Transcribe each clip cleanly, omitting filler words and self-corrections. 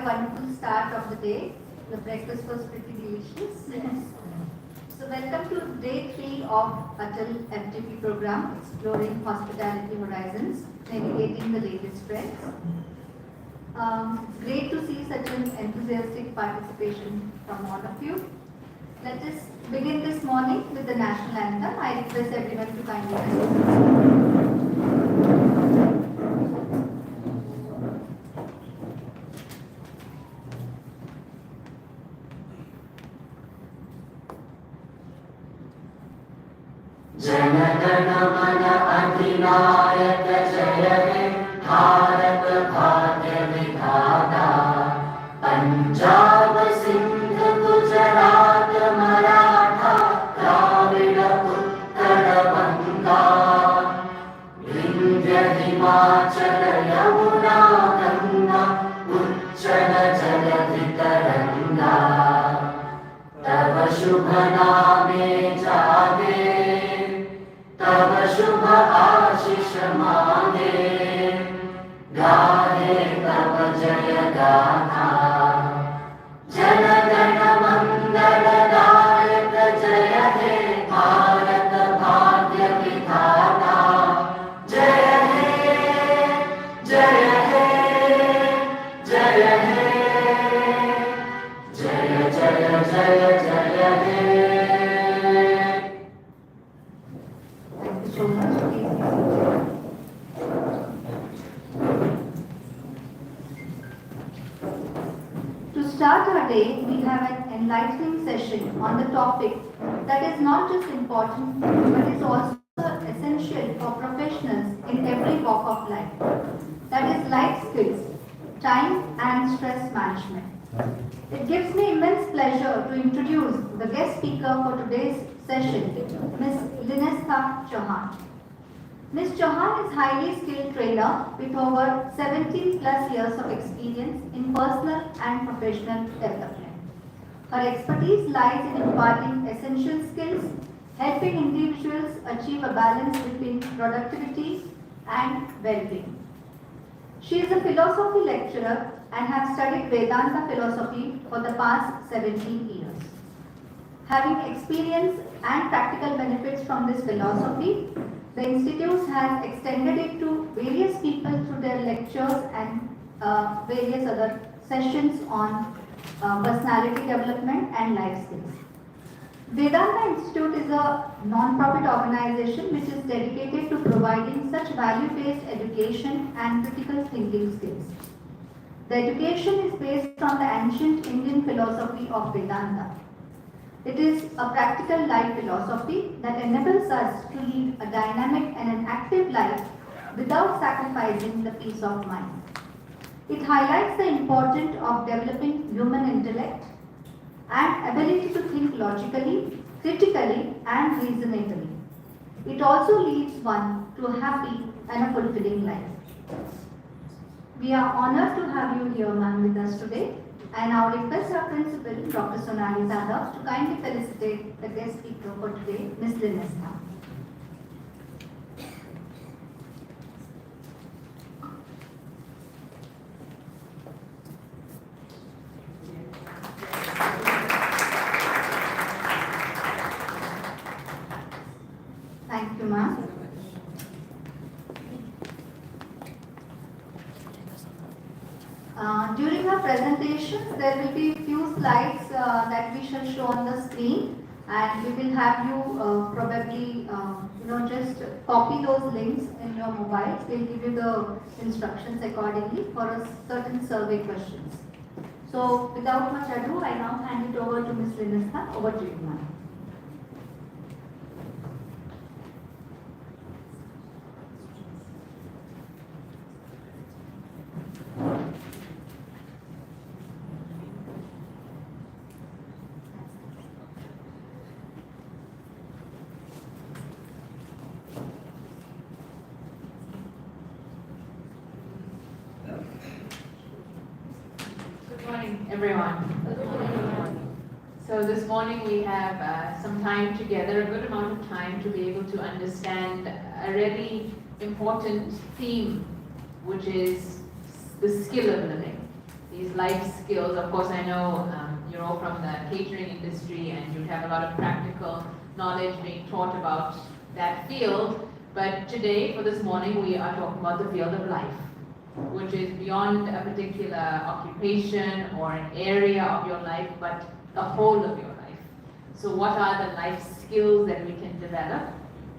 a wonderful start of the day. The breakfast was pretty delicious. Yes. So welcome to day 3 of ATAL FDP program, Exploring Hospitality Horizons, Navigating the Latest Trends. Great to see such an enthusiastic participation from all of you. Let us begin this morning with the national anthem. I request everyone to kindly rise. जनगण मन अधिनायक जय हे भारत भाग्य विधाता पंजाब सिंध गुजरात मराठा द्राविड उत्कल बंगा विंध्य हिमाचल यमुना गंगा उच्चल जलधि तरंगा तव शुभ नामे जागे तव शुभ आशीष मांगे गाहे तव जय गाथा जन गण मंगल दायक जय हे भारत भाग्य विधाता जय हे जय हे जय हे जय जय जय जय हे So much. To start our day, we have an enlightening session on the topic that is not just important but is also essential for professionals in every walk of life. That is life skills, time and stress management. It gives me immense pleasure to introduce the guest speaker for today's session, Ms. Linestha Chauhan. Ms. Chauhan is highly skilled trainer with over 17 plus years of experience in personal and professional development. Her expertise lies in imparting essential skills, helping individuals achieve a balance between productivity and well-being. She is a philosophy lecturer and has studied Vedanta philosophy for the past 17 years. Having experience and practical benefits from this philosophy, the Institute has extended it to various people through their lectures and various other sessions on personality development and life skills. Vedanta Institute is a non-profit organization which is dedicated to providing such value-based education and critical thinking skills. The education is based on the ancient Indian philosophy of Vedanta. It is a practical life philosophy that enables us to lead a dynamic and an active life without sacrificing the peace of mind. It highlights the importance of developing human intellect and ability to think logically, critically and reasonably. It also leads one to a happy and a fulfilling life. We are honored to have you here, ma'am, with us today. I now request our principal, Dr. Sonali Zadav, to kindly felicitate the guest speaker for today, Ms. Linestha. Thank you, ma'am. During our presentations, there will be few slides that we shall show on the screen, and we will have you probably just copy those links in your mobiles. We'll give you the instructions accordingly for a certain survey questions. So without much ado, I now hand it over to Ms. Linestha. Over to you, ma'am. Good morning, everyone. So this morning we have some time together, a good amount of time to be able to understand a really important theme, which is the skill of living. these life skills. Of course, I know you're all from the catering industry and you'd have a lot of practical knowledge being taught about that field. But today, for this morning, we are talking about the field of life, which is beyond a particular occupation or an area of your life, but the whole of your life. So what are the life skills that we can develop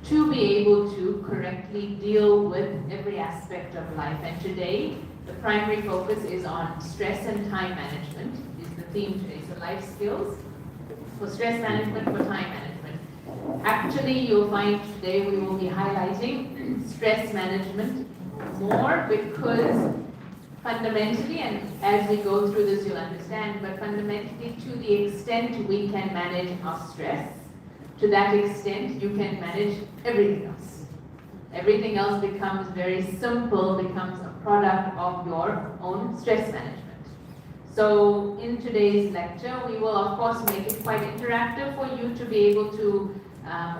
to be able to correctly deal with every aspect of life? And today, the primary focus is on stress and time management, is the theme today. So life skills for stress management, for time management. Actually, you'll find today we will be highlighting stress management more because fundamentally, and as we go through this you'll understand, but fundamentally to the extent we can manage our stress, to that extent you can manage everything else. Everything else becomes very simple, becomes a product of your own stress management. So in today's lecture, we will of course make it quite interactive for you to be able to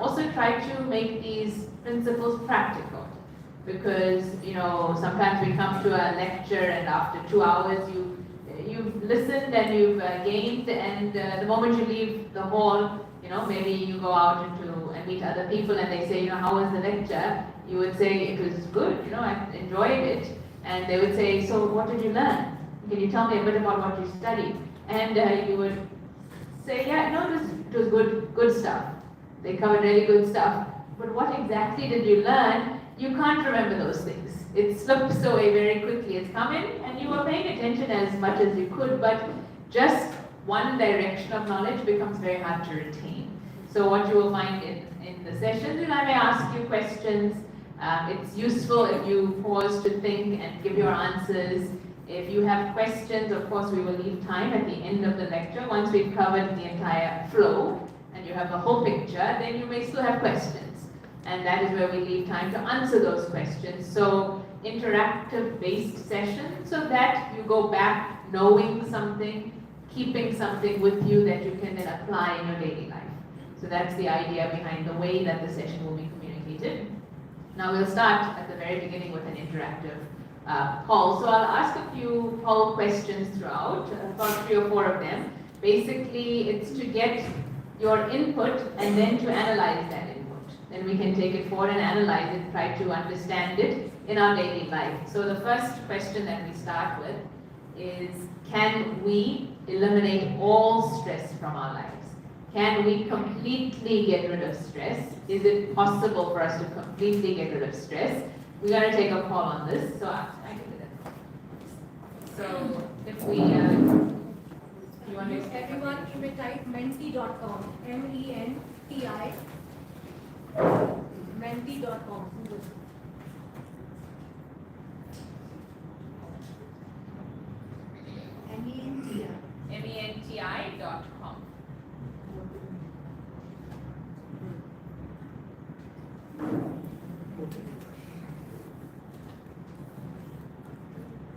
also try to make these principles practical. Because, you know, sometimes we come to a lecture and after 2 hours you've listened and you've gained, and the moment you leave the hall, you know, maybe you go out and meet other people and they say, you know, how was the lecture? You would say, it was good, you know, I enjoyed it. And they would say, so what did you learn? Can you tell me a bit about what you studied? And you would say, yeah, no, it was good stuff. They covered really good stuff. But what exactly did you learn? You can't remember those things. It slips away very quickly. It's come in and you were paying attention as much as you could, but just one direction of knowledge becomes very hard to retain. So what you will find in the sessions is I may ask you questions. It's useful if you pause to think and give your answers. If you have questions, of course, we will leave time at the end of the lecture. Once we've covered the entire flow and you have the whole picture, then you may still have questions. And that is where we leave time to answer those questions. So interactive based session so that you go back knowing something, keeping something with you that you can then apply in your daily life. So that's the idea behind the way that the session will be communicated. Now we'll start at the very beginning with an interactive poll. So I'll ask a few poll questions throughout, about 3 or 4 of them. Basically, it's to get your input and then to analyze that input. Then we can take it forward and analyze it, try to understand it in our daily life. So the first question that we start with is, can we eliminate all stress from our lives? Can we completely get rid of stress? Is it possible for us to completely get rid of stress? We're going to take a call on this. So I can do that. So if we, you want to explain? Everyone, you may type menti.com, M-E-N-T-I, menti.com. menti.com.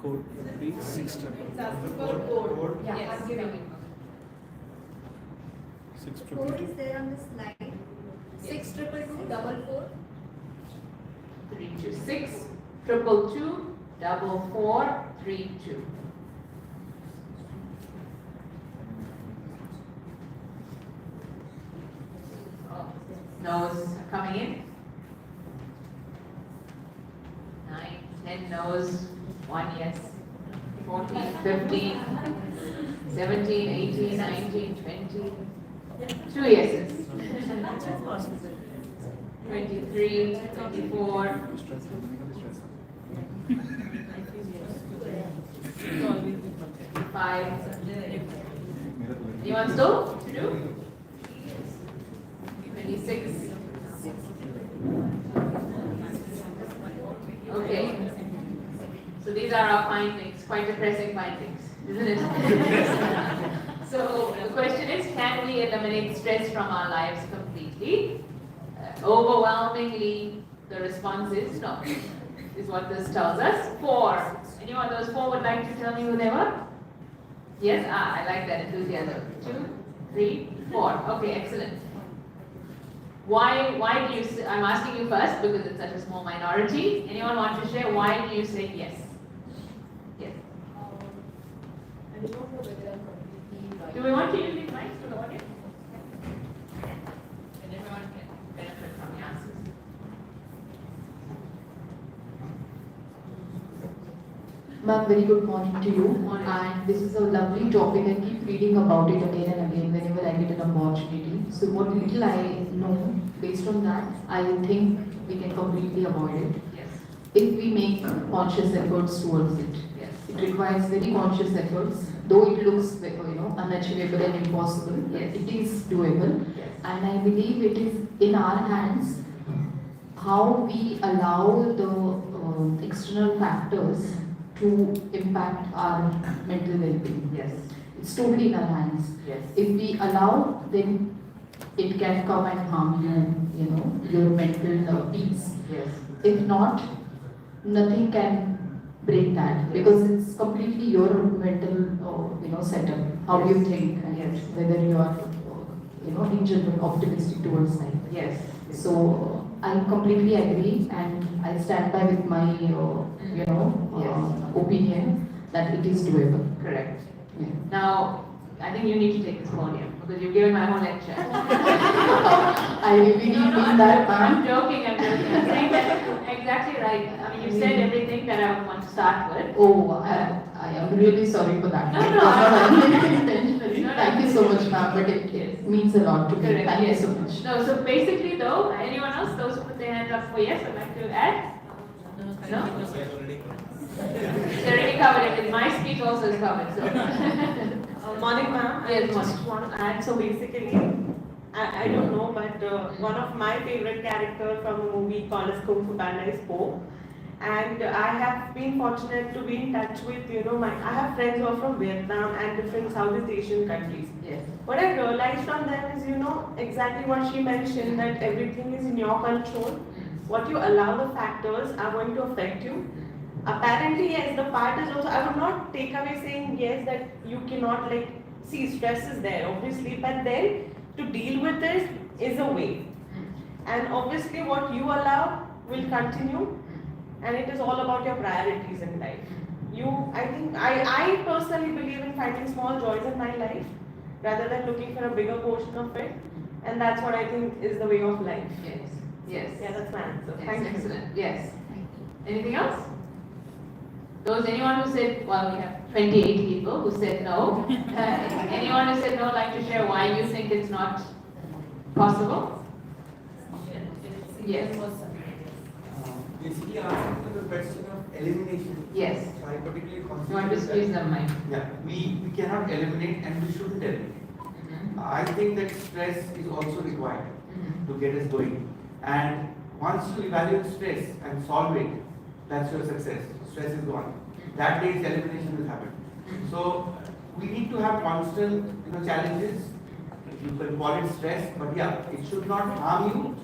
Code 36 Code. Yeah, Yes. I'm giving it. 6 Code is there on the slide. 62224. 326 222 4432. No's coming in. 9, 10 no's, 1 yes. 14, 15, 17, 18, 19, 20. 2 yeses. 23, 24. 5. Anyone still to do? 26. Okay. So these are our findings, quite depressing findings, isn't it? So the question is, can we eliminate stress from our lives completely? Overwhelmingly, the response is no, is what this tells us. 4. Anyone of those 4 would like to tell me who they were? Yes? I like that enthusiasm. 2, 3, 4. Okay, excellent. Why do you say, I'm asking you first because it's such a small minority. Anyone want to share why do you say yes? Yes. don't know whether I'm completely right. Do we want to use these mics to the audience? And everyone can benefit from the answers. Ma'am, very good morning to you. Morning. And this is a lovely topic. I keep reading about it again and again whenever I get an opportunity. So what little I know, based on that, I think we can completely avoid it Yes. if we make conscious efforts towards it. Yes. It requires very conscious efforts, though it looks unachievable and impossible. Yes. It is doable, Yes. and I believe it is in our hands how we allow the external factors to impact our mental well-being. Yes. It's totally in our hands. Yes. If we allow, then it can come and harm your mental peace. Yes. If not, nothing can break that because it's completely your mental setup, how you think, and Yes. whether you are in general optimistic towards life. Yes. So I completely agree, and I stand by with my opinion that it is doable. Correct. Yeah. Now, I think you need to take this podium because you've given my whole lecture. I really No, no, mean that, I'm ma'am. joking, I'm joking. I'm saying that exactly right. I mean, you said everything that I would want to start with. Oh, I am really sorry for that. No, It no, was not I'm- intentionally. No, no. Thank you so much, ma'am, but it means a lot to me. Correct, Thank you yes. so much. No, so basically though, anyone else, those who put their hands up for yes, I'd like to add? No? They already covered it, my speech also is covered, so. Morning, ma'am. Yes, I just want to add. So basically, I don't know, but one of my favorite characters from a movie called as Kung Fu Panda is Po. And I have been fortunate to be in touch with, I have friends who are from Vietnam and different Southeast Asian countries. Yes. What I realized from them is, exactly what she mentioned, that everything is in your control. What you allow the factors are going to affect you. Apparently, yes, the part is also, I would not take away saying yes that you cannot see stress is there, obviously, but then to deal with it is a way. And obviously what you allow will continue, and it is all about your priorities in life. I personally believe in finding small joys in my life rather than looking for a bigger portion of it, and that's what I think is the way of life. Yes. Yes. Yeah, that's my answer. Yes, Thank you. excellent. Yes. Anything else? Anyone who said, well, we have 28 people who said no. Anyone who said no, like to share why you think it's not possible? Yes. Basically asking the question of elimination. Yes. So I particularly You want to consider squeeze that, them, Mike? yeah, we cannot eliminate and we shouldn't eliminate. I think that stress is also required to get us going. And once you evaluate stress and solve it, that's your success. Stress is gone. That day's elimination will happen. So we need to have constant challenges. You can call it stress, but yeah, it should not harm you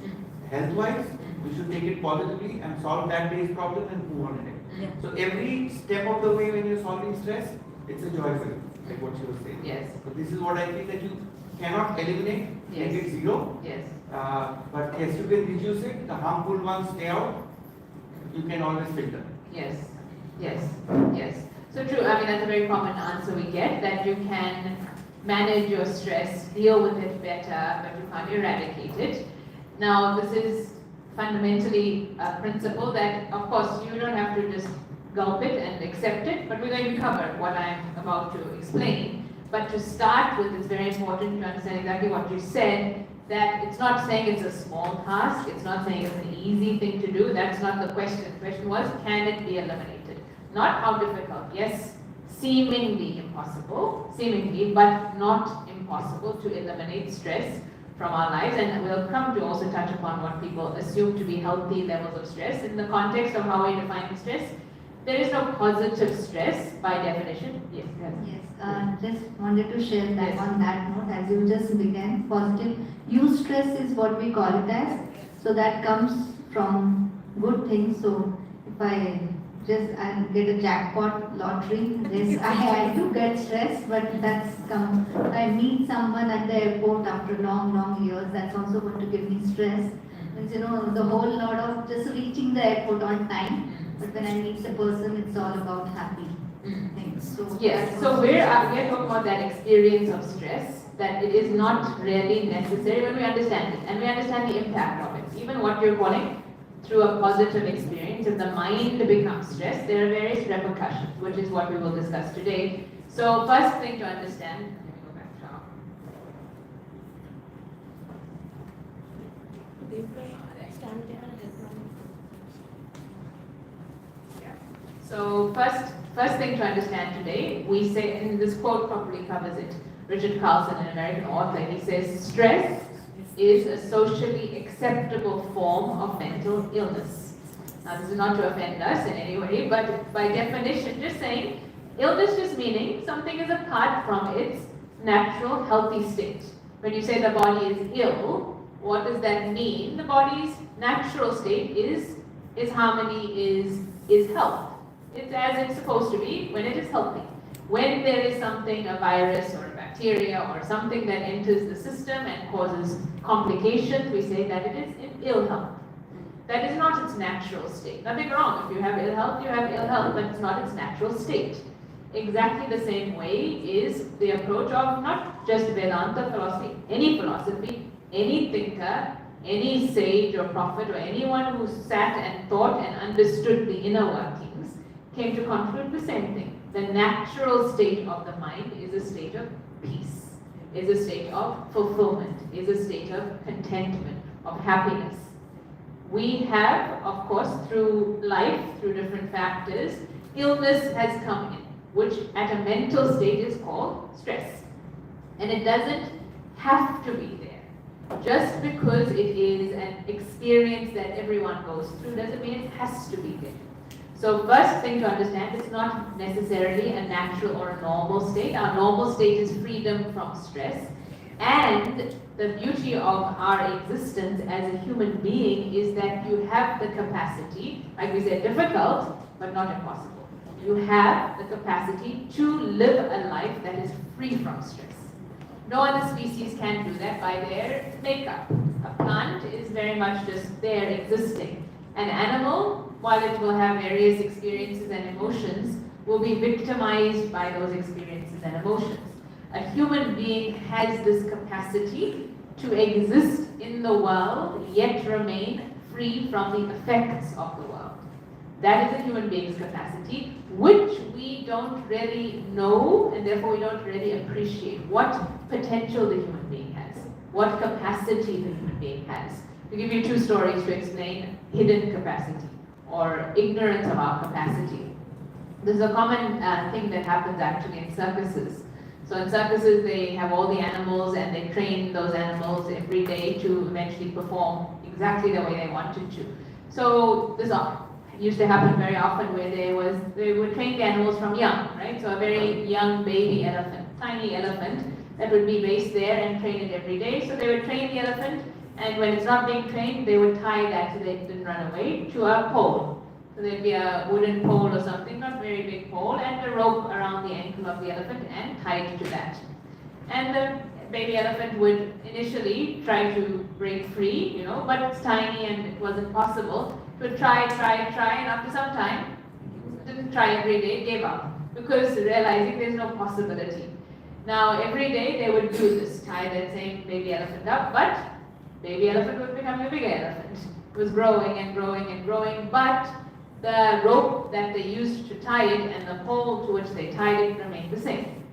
health-wise. We should take it positively and solve that day's problem and move on in it. So every step of the way when you're solving stress, it's a joy for you, like what you were saying. Yes. So this is what I feel that you cannot eliminate, make it zero. Yes. But yes, you can reduce it. The harmful ones stay out. You can always filter. Yes. Yes. Yes. So true. I mean, that's a very common answer we get, that you can manage your stress, deal with it better, but you can't eradicate it. Now, this is fundamentally a principle that, of course, you don't have to just gulp it and accept it, but we're going to cover what I'm about to explain. But to start with, it's very important to understand exactly what you said, that it's not saying it's a small task, it's not saying it's an easy thing to do, that's not the question. The question was, can it be eliminated? Not how difficult. Yes, seemingly impossible, but not impossible to eliminate stress from our lives, and we'll come to also touch upon what people assume to be healthy levels of stress. In the context of how we define stress, there is no positive stress by definition. Yes, Yes, just wanted to share that Yes. on that note, as you just began, positive use stress is what we call it as. So that comes from good things. So if I get a jackpot lottery, yes, I do get stressed, but that's come. I meet someone at the airport after long years, that's also going to give me stress. Means, the whole lot of just reaching the airport on time. But when I meet the person, it's all about happy things. So Yes, so we're talking about that experience of stress, that it is not really necessary when we understand it, and we understand the impact of it. Even what you're calling through a positive experience, if the mind becomes stressed, there are various repercussions, which is what we will discuss today. So first thing to understand, let me go back to our So first thing to understand today, we say, and this quote probably covers it, Richard Carlson, an American author, he says, stress is a socially acceptable form of mental illness. Now this is not to offend us in any way, but by definition, just saying, illness just meaning something is apart from its natural healthy state. When you say the body is ill, what does that mean? The body's natural state is harmony, is health. It's as it's supposed to be when it is healthy. When there is something, a virus or a bacteria or something that enters the system and causes complications, we say that it is in ill health. That is not its natural state. Nothing wrong. If you have ill health, you have ill health, but it's not its natural state. Exactly the same way is the approach of not just Vedanta philosophy, any thinker, any sage or prophet or anyone who sat and thought and understood the inner workings came to conclude the same thing. The natural state of the mind is a state of peace, is a state of fulfillment, is a state of contentment, of happiness. We have, of course, through life, through different factors, illness has come in, which at a mental state is called stress. And it doesn't have to be there. Just because it is an experience that everyone goes through doesn't mean it has to be there. So first thing to understand, it's not necessarily a natural or a normal state. Our normal state is freedom from stress. And the beauty of our existence as a human being is that you have the capacity, like we said, difficult, but not impossible. You have the capacity to live a life that is free from stress. No other species can do that by their makeup. A plant is very much just there existing. An animal, while it will have various experiences and emotions, will be victimized by those experiences and emotions. A human being has this capacity to exist in the world, yet remain free from the effects of the world. That is a human being's capacity, which we don't really know, and therefore we don't really appreciate what potential the human being has, what capacity the human being has. To give you two stories to explain hidden capacity or ignorance of our capacity. This is a common thing that happens actually in circuses. So in circuses, they have all the animals and they train those animals every day to eventually perform exactly the way they wanted to. So this used to happen very often where they would train the animals from young, right? So a very young baby elephant, tiny elephant, that would be based there and train it every day. So they would train the elephant, and when it's not being trained, they would tie that so they didn't run away to a pole. So there'd be a wooden pole or something, not very big pole, and a rope around the ankle of the elephant and tied to that. And the baby elephant would initially try to break free, but it's tiny and it wasn't possible. It would try, and after some time, didn't try every day, gave up, because realizing there's no possibility. Now every day they would do this, tie that same baby elephant up, but baby elephant was becoming a bigger elephant. It was growing and growing and growing, but the rope that they used to tie it and the pole to which they tied it remained the same.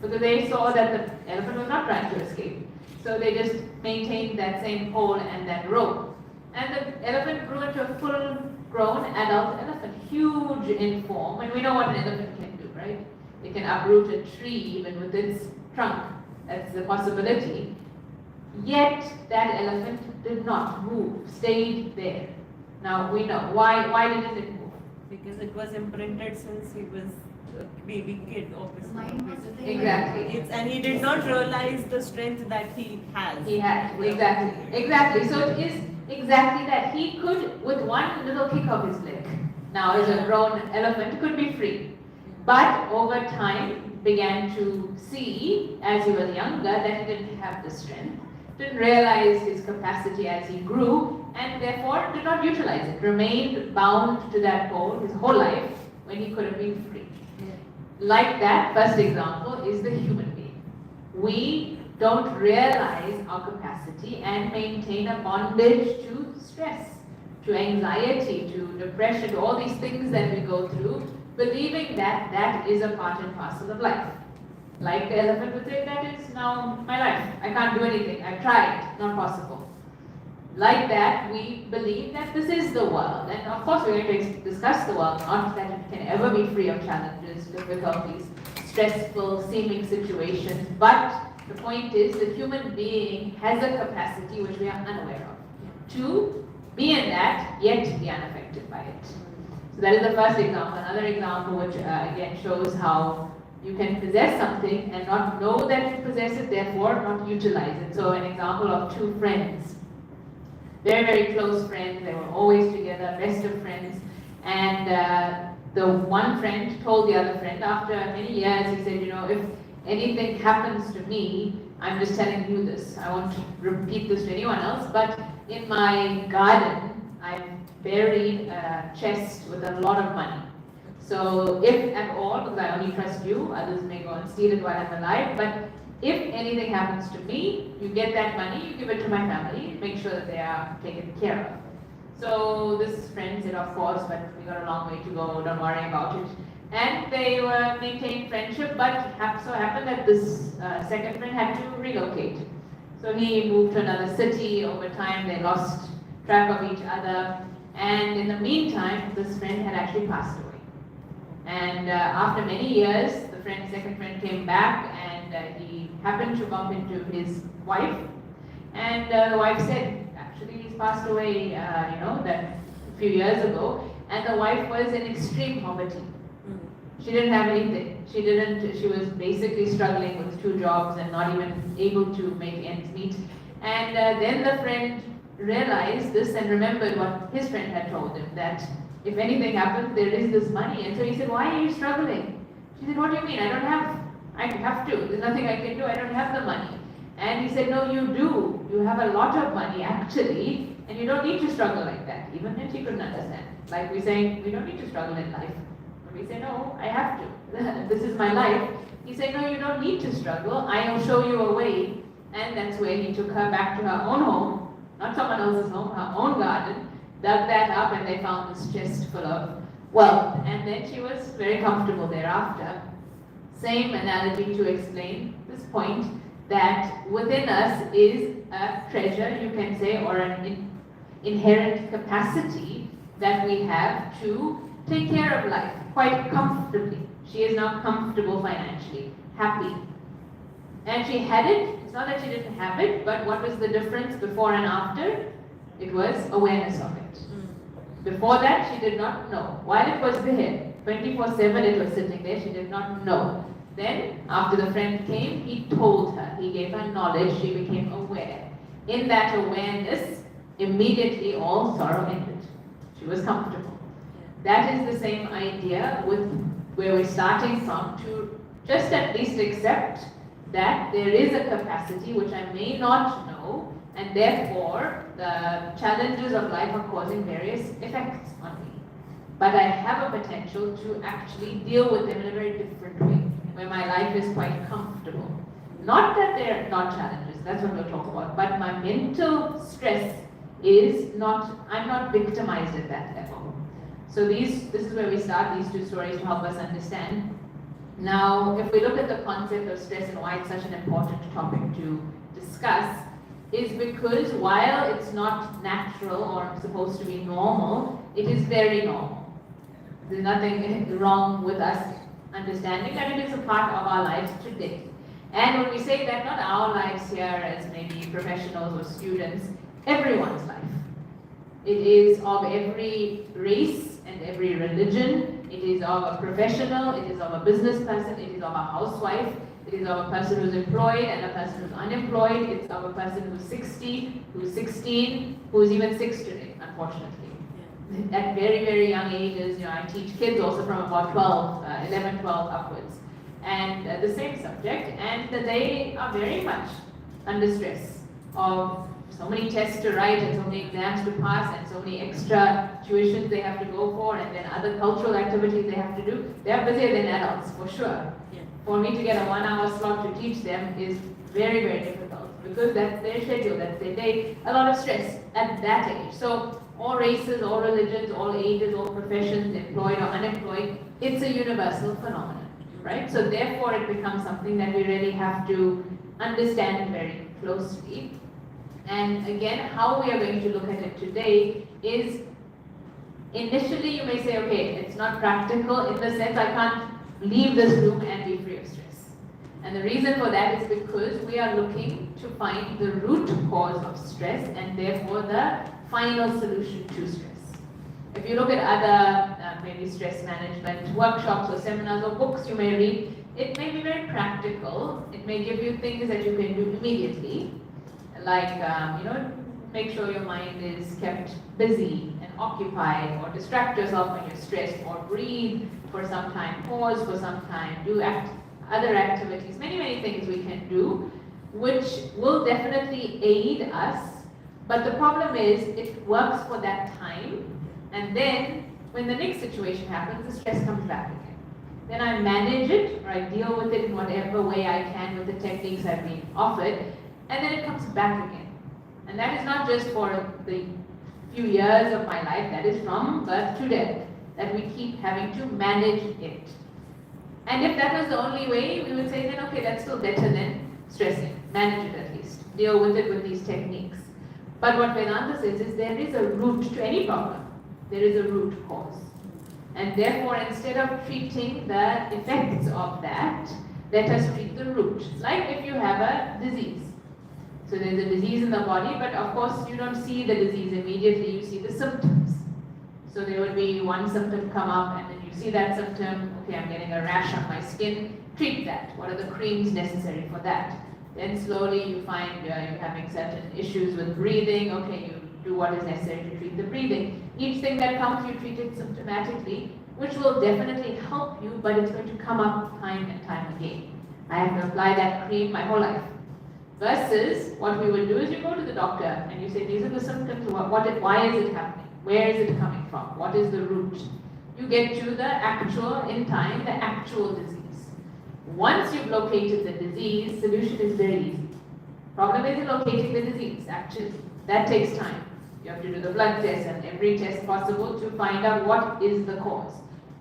Because they saw that the elephant was not trying to escape. So they just maintained that same pole and that rope. And the elephant grew into a full-grown adult elephant, huge in form. And we know what an elephant can do, right? It can uproot a tree even with its trunk. That's the possibility. Yet that elephant did not move, stayed there. Now we know why didn't it move? Because it was imprinted since he was a baby kid, obviously. Mind was there. Exactly. And he did not realize the strength that he has. He had, exactly. So it is exactly that. He could, with one little kick of his leg, now as a grown elephant, could be free. But over time, began to see, as he was younger, that he didn't have the strength, didn't realize his capacity as he grew, and therefore did not utilize it, remained bound to that pole his whole life when he could have been free. Like that, first example is the human being. We don't realize our capacity and maintain a bondage to stress, to anxiety, to depression, to all these things that we go through, believing that that is a part and parcel of life. Like the elephant would say, that is now my life. I can't do anything. I've tried, not possible. Like that, we believe that this is the world. And of course, we're going to discuss the world, not that it can ever be free of challenges, difficulties, stressful seeming situations. But the point is, the human being has a capacity which we are unaware of to be in that, yet be unaffected by it. So that is the first example. Another example which again shows how you can possess something and not know that you possess it, therefore not utilize it. So an example of two friends. Very, very close friends, they were always together, best of friends. And the one friend told the other friend, after many years, he said, you know, if anything happens to me, I'm just telling you this. I won't repeat this to anyone else, but in my garden, I've buried a chest with a lot of money. So if at all, because I only trust you, others may go and steal it while I'm alive, but if anything happens to me, you get that money, you give it to my family, make sure that they are taken care of. So this friend said, of course, but we got a long way to go, don't worry about it. And they were maintaining friendship, but it so happened that this second friend had to relocate. So he moved to another city. Over time, they lost track of each other. And in the meantime, this friend had actually passed away. And after many years, the second friend came back, and he happened to bump into his wife. And the wife said, actually, he's passed away, that a few years ago. And the wife was in extreme poverty. She didn't have anything. She was basically struggling with 2 jobs and not even able to make ends meet. And then the friend realized this and remembered what his friend had told him, that if anything happens, there is this money. And so he said, why are you struggling? She said, what do you mean? I have to. There's nothing I can do. I don't have the money. And he said, no, you do. You have a lot of money, actually, and you don't need to struggle like that. Even if he couldn't understand. Like we're saying, we don't need to struggle in life. But we say, no, I have to. This is my life. He said, no, you don't need to struggle. I will show you a way. And that's where he took her back to her own home, not someone else's home, her own garden, dug that up, and they found this chest full of wealth. And then she was very comfortable thereafter. Same analogy to explain this point, that within us is a treasure, you can say, or an inherent capacity that we have to take care of life quite comfortably. She is now comfortable financially, happy. And she had it. It's not that she didn't have it, but what was the difference before and after? It was awareness of it. Before that, she did not know. While it was there, 24/7 it was sitting there, she did not know. Then, after the friend came, he told her, he gave her knowledge, she became aware. In that awareness, immediately all sorrow ended. She was comfortable. That is the same idea with where we're starting from, to just at least accept that there is a capacity which I may not know, and therefore the challenges of life are causing various effects on me. But I have a potential to actually deal with them in a very different way, where my life is quite comfortable. Not that they're not challenges, that's what we'll talk about, but my mental stress is not, I'm not victimized at that level. So this is where we start, these 2 stories to help us understand. Now, if we look at the concept of stress and why it's such an important topic to discuss, is because while it's not natural or supposed to be normal, it is very normal. There's nothing wrong with us understanding that it is a part of our lives today. And when we say that, not our lives here as maybe professionals or students, everyone's life. It is of every race and every religion. It is of a professional, it is of a business person, it is of a housewife, it is of a person who's employed and a person who's unemployed, it's of a person who's 60, who's 16, who's even 6 today, unfortunately. At very, very young ages, I teach kids also from about 11, 12 upwards. And the same subject, and they are very much under stress of so many tests to write and so many exams to pass and so many extra tuitions they have to go for and then other cultural activities they have to do. They are busier than adults, for sure. For me to get a 1 hour slot to teach them is very, very difficult because that's their schedule, that's their day, a lot of stress at that age. So all races, all religions, all ages, all professions, employed or unemployed, it's a universal phenomenon, right? So therefore it becomes something that we really have to understand very closely. And again, how we are going to look at it today is, initially you may say, okay, it's not practical in the sense I can't leave this room and be free of stress. And the reason for that is because we are looking to find the root cause of stress and therefore the final solution to stress. If you look at other maybe stress management workshops or seminars or books you may read, it may be very practical. It may give you things that you can do immediately, like make sure your mind is kept busy and occupied, or distract yourself when you're stressed, or breathe for some time, pause for some time, do other activities, many things we can do, which will definitely aid us. But the problem is it works for that time, and then when the next situation happens, the stress comes back again. Then I manage it, or I deal with it in whatever way I can with the techniques I've been offered, and then it comes back again. And that is not just for the few years of my life, that is from birth to death, that we keep having to manage it. And if that was the only way, we would say then, okay, that's still better than stressing. Manage it at least. Deal with it with these techniques. But what Vedanta says is there is a root to any problem. There is a root cause. And therefore, instead of treating the effects of that, let us treat the root. Like if you have a disease. So there's a disease in the body, but of course you don't see the disease immediately, you see the symptoms. So there will be one symptom come up and then you see that symptom, okay, I'm getting a rash on my skin, treat that. What are the creams necessary for that? Then slowly you find you're having certain issues with breathing, okay, you do what is necessary to treat the breathing. Each thing that comes, you treat it symptomatically, which will definitely help you, but it's going to come up time and time again. I have to apply that cream my whole life. Versus, what we will do is you go to the doctor and you say, these are the symptoms, why is it happening? Where is it coming from? What is the root? You get to the actual, in time, the actual disease. Once you've located the disease, solution is very easy. Problem is in locating the disease, actually. That takes time. You have to do the blood test and every test possible to find out what is the cause.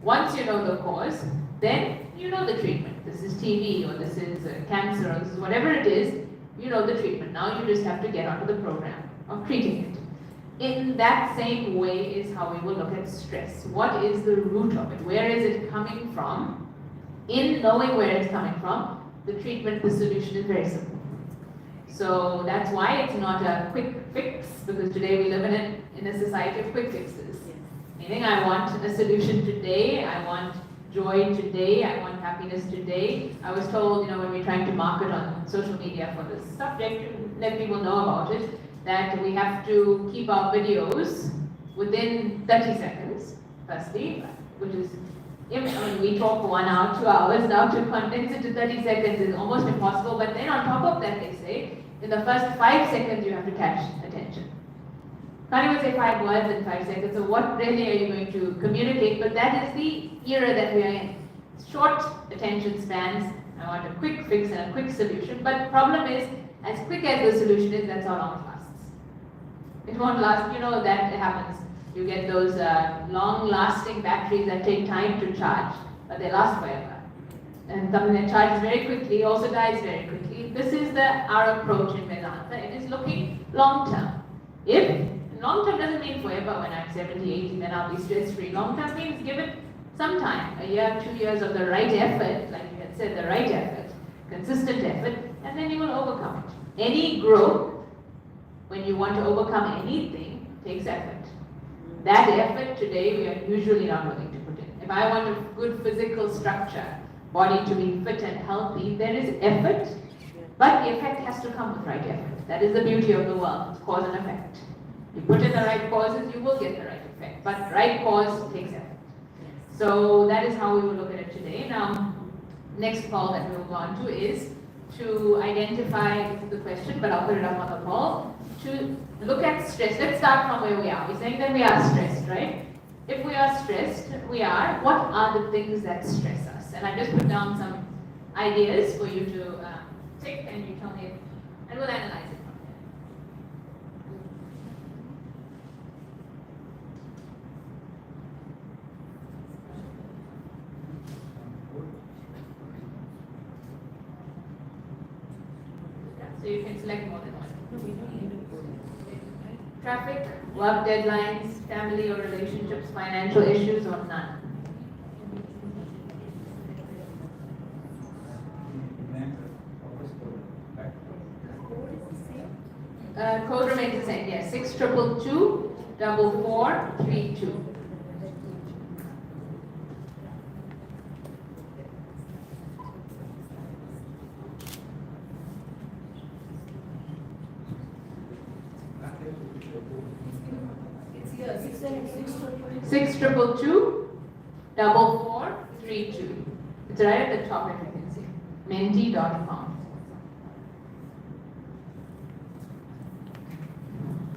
Once you know the cause, then you know the treatment. This is TB, or this is cancer, or this is whatever it is, you know the treatment. Now you just have to get onto the program of treating it. In that same way is how we will look at stress. What is the root of it? Where is it coming from? In knowing where it's coming from, the treatment, the solution is very simple. So that's why it's not a quick fix, because today we live in a society of quick fixes. Meaning I want a solution today, I want joy today, I want happiness today. I was told, when we're trying to market on social media for this subject, to let people know about it, that we have to keep our videos within 30 seconds, firstly, which is, we talk for 1 hour, 2 hours, now to condense it to 30 seconds is almost impossible, but then on top of that they say, in the first 5 seconds you have to catch attention. Can't even say 5 words in 5 seconds, so what really are you going to communicate? But that is the era that we are in. Short attention spans, I want a quick fix and a quick solution, but the problem is, as quick as the solution is, that's how long it lasts. It won't last, that happens. You get those long-lasting batteries that take time to charge, but they last forever. And something that charges very quickly also dies very quickly. This is our approach in Vedanta. It is looking long-term. If long-term doesn't mean forever, when I'm 70, 80, then I'll be stress-free. Long-term means give it some time, a year, 2 years of the right effort, like you had said, the right effort, consistent effort, and then you will overcome it. Any growth, when you want to overcome anything, takes effort. That effort today we are usually not willing to put in. If I want a good physical structure, body to be fit and healthy, there is effort, but the effect has to come with right effort. That is the beauty of the world, it's cause and effect. You put in the right causes, you will get the right effect, but right cause takes effort. So that is how we will look at it today. Now, next call that we will go on to is to identify, this is the question, but I'll put it up on the poll, to look at stress. Let's start from where we are. We're saying that we are stressed, right? If we are stressed, what are the things that stress us? And I just put down some ideas for you to tick, and you tell me, and we'll analyze it from there. So you can select more than one. Traffic, work deadlines, family or relationships, financial issues, or none. Code remains the same, yes. 6222 4432. It's here, 6222 4432. It's right at the top, if you can see. Menti.com.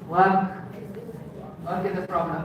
Work is a problem.